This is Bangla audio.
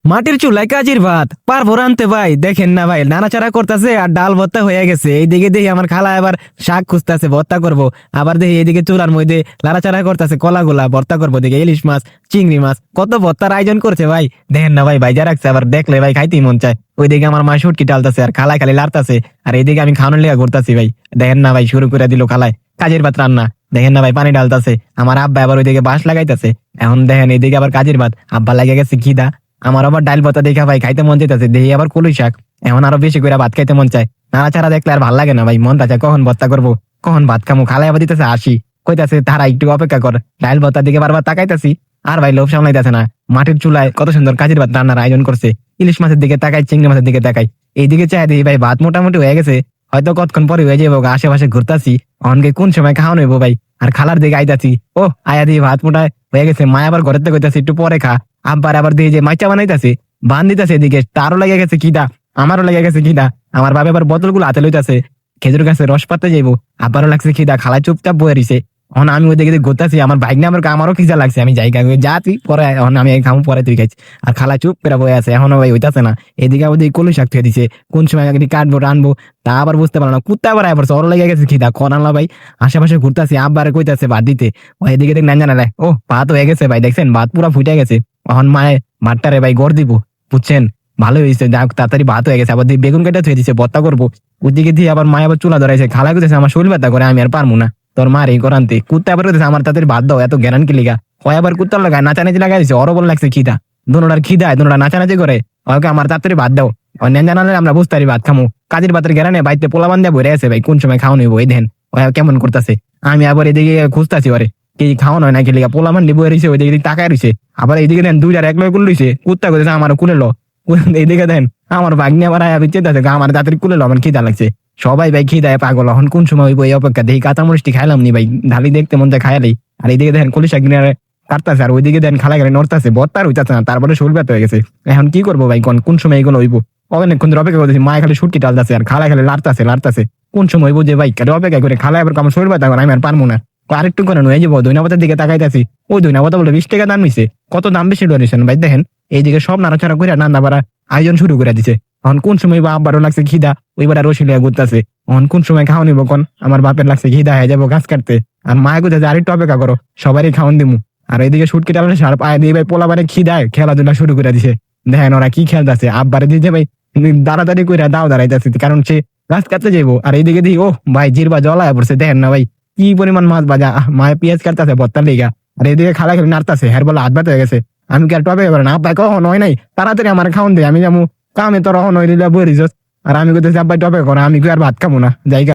মাটির চুলায় কাজির ভাত পারবো রানতে ভাই? দেখেন না ভাই, নাড়াচাড়া করতেছে আর ডাল ভর্তা হয়ে গেছে। এইদিকে দেখি আমার খালা এবার শাক খুঁজতেছে ভর্তা করব, আবার দেখি এইদিকে চুলার মধ্যে নাড়াচাড়া করতেছে কলাগুলা ভর্তা করবো, দেখে ইলিশ মাছ, চিংড়ি মাছ, কত ভর্তার আয়োজন করছে ভাই। দেখেন না ভাই, ভাইজা রাখছে, আবার দেখলে ভাই খাইতেই মন চায়। ওইদিকে আমার মা শুটকি টালতেছে আর খালায় খালি লাড়তাছে, আর এইদিকে আমি খাওয়ানোর লেগে ঘুরতাছি ভাই। দেখেন না ভাই, শুরু করে দিল খালায় কাজের ভাত রান্না। দেখেন না ভাই, পানি ডালতাছে। আমার আব্বা আবার ওইদিকে বাঁশ লাগাইতেছে। এখন দেখেন এইদিকে আবার কাজের ভাত, আব্বা লাগে গেছে খিদা। আমার আবার ডাল ভাতা দেখা ভাই খাইতে মন চাইতেছে, দেখি আবার কলই শাক। এখন আরো বেশি করে ভাত খাইতে মন চায়। নাড়াচাড়া দেখলে আর ভাল লাগে না ভাই, মনটা চায় কখন ভর্তা করবো, কখন ভাত খামো। খালাই আবার দিতেছে আসি, কইতাছে তারা একটু অপেক্ষা কর। ডাল ভাতার দিকে বারবার তাকাইতাছি, আর ভাই লোভ সামলাইতেছে না। মাটির চুলায় কত সুন্দর কাজের ভাত রান্নার আয়োজন করছে। ইলিশ মাছের দিকে তাকাই, চিংড়ি মাছের দিকে তাকাই, এইদিকে চাই দেখি ভাই ভাত মোটামুটি হয়ে গেছে। হয়তো কতক্ষণ পরে হয়ে যাবো, আশেপাশে ঘুরতাছি অনকে কোন সময় খাওয়ানো হইবো ভাই। আর খালার দিকে আইতাছি, ও আয়া দিয়ে ভাত মোটা হয়ে গেছে। মা আবার ঘরের থেকে কইতাছে একটু পরে খা। আব্বার আবার দিয়ে যে মাইচা বানাইতাছে, বান দিতেছে, এদিকে তারও লেগে গেছে খিদা, আমারও লেগে গেছে খিদা। আমার বাবা আবার বোতলগুলো হাতে লইতাছে, খেজুর গাছে রস পাতে যাইবো। আব্বারও লাগছে খিদা, খালা চুপচাপ বয়ে রইছে। এখন আমি ওই দিকে ঘুরতাছি, আমার বাইক নিয়ে আমারও খিদা লাগছে। আমি যাই যা তুই পরে, এখন আমি খামু পরে, তুই খাইছি। আর খালা চুপ করে বয়ে আছে, এখনো ভাই হইতাছে না। এদিকে ওদিকে কলু শাক থুয়ে দিছে, কোন সময় কাটবো রানবো তা আবার বুঝতে পারলাম না। কুত্তা আবার আবার ওর লেগে গেছে খিদা, কোন আনলা ভাই। আশেপাশে ঘুরতাছি, আব্বারে কইতাছে ভাত দিতে। ও এদিকে দেখ না জানালে, ও ভাত হয়ে গেছে ভাই, দেখছেন ভাত পুরা ফুটে গেছে। এখন মায়ে ভাতটারে ভাই গড় দিব, বুঝছেন। ভালো হয়েছে, যাক তাড়াতাড়ি ভাত হয়ে গেছে। আবার দিয়ে বেগুন কেটে থুয়ে দিছে, ভর্তা করবো। ওদিকে দিয়ে আবার মায় আবার চুলা ধরাইছে। খালা কইতেছে আমার শরীর ব্যথা করে, আমি আর পারবো না, তোর মার এই করান্তে। কুত্তা আবার কইতেছে আমার তাড়াতাড়ি ভাত দাও, এত জ্ঞান কি লিগা। হয় আবার কুত্তার লাগায় নাচানাচি লাগাই দিছে, ওরও বল লাগছে খিদা। দোনোটার খিদায় দোনোটা নাচানাচি করে, ওকে আমার তাড়াতাড়ি ভাত দাও। অন্যান্য জানালে আমরা বুঝতে পারি ভাত খামো। কাজের ভাতের গেরানে বাইতে পোলাবান দিয়ে বইরে আছে ভাই, কোন সময় খাওয়ানো হইব এই দেন। ওই কেমন করতেছে। আমি আবার এদিকে খুঁজতাছি, ওরে কি খাওয়ানো হয় নাকি লিগা। পোলাবান দিয়ে বয়ে রয়েছে, ওইদিকে তাকায় রয়েছে। আবার এইদিকে দেন দুইটার এক লয় কুল রয়েছে, কুত্তা কইতেছে আমার কুলে লো। এইদিকে দেন আমার ভাগ্নে আবার আয়া চেতাছে, আমার তাড়াতাড়ি কুলে লো, আমার খিদা লাগছে। সবাই ভাই খিদায় পাগল। এখন কোন সময় হইব এই অপেক্ষা, দেখি কাঁচামরিচটি খাইলাম নি ভাই, ঢালি দেখতে মন চায় খাইলেই। আর এইদিকে দেখেন কলিশা কিনে কাটতাছে, আর ওইদিকে দেন খালা গেলে নড়তাছে, বত্তার হইতাছে না, তারপরে শরীর ব্যথা হয়ে গেছে। এখন কি করবো ভাই, কোন সময় এগুলো হইব। অনেকক্ষণ ধরে অপেক্ষা করতেছি, মায় খালি সুটকি টালতাছে আর খালা খালি লাড়তাছে। কোন সময় হইব যে ভাই, কাটে অপেক্ষা করে। খালা এবার আমার শরীর ব্যথা করে, আমি আর পারবো না। আরেকটু করে নয় যাবো। ধন্যবাদের দিকে তাকাইতাছি, ওই ধন্যবাদ বলে 20 টাকা দাম নিছে। কত দাম বেশি ডোনেশন ভাই। দেখেন এইদিকে সব নাড়াচাড়া করে নান্দা বাড়া আয়োজন শুরু করে দিছে। এখন কোন সময় বা আব্বারও লাগছে খিদা, ওইবার রসিলিয়া ঘুরতেছে। এখন কোন সময় খাওয়া নিবো কোন, আমার বাপের লাগছে খিদা, হয়ে যাবো গাছ কাটতে। আর মায় কোথায় আরেকটু অপেক্ষা করো, সবারই খাওয়ান দিমু। আর এইদিকে সুটকি টালে সার পায়ে দিয়ে ভাই পোলাবারে খিদায় খেলাধুলা শুরু করে দিছে। দেখেন ওরা কি খেলতেছে, আব্বারে দিতে ভাই দাঁড়াতাড়ি করে দাও দাঁড়াইতেছে, কারণ সে গাছ কাটতে যাইবো। আর এইদিকে দিই ও ভাই জিরবা জলায় পড়ছে, দেখেন না ভাই কি পরিমাণ মাছ ভাজা। মায়ে পেঁয়াজ কাটতেছে ভর্তার লেগা, আর এইদিকে খালা খেলে নাড়তাছে, হ্যার বলে হাত ব্যথা হয়ে গেছে। আমি কি আর টপে করে না, আব্বাই কখন হয় নাই, তাড়াতাড়ি আমার খাওয়ান দে, আমি যাবো কামে। তোর হন হইলে বই রিস। আর আমি কোথায় আব্বাই টপে করো, আমি কি আর ভাত খাবো না, জায়গা।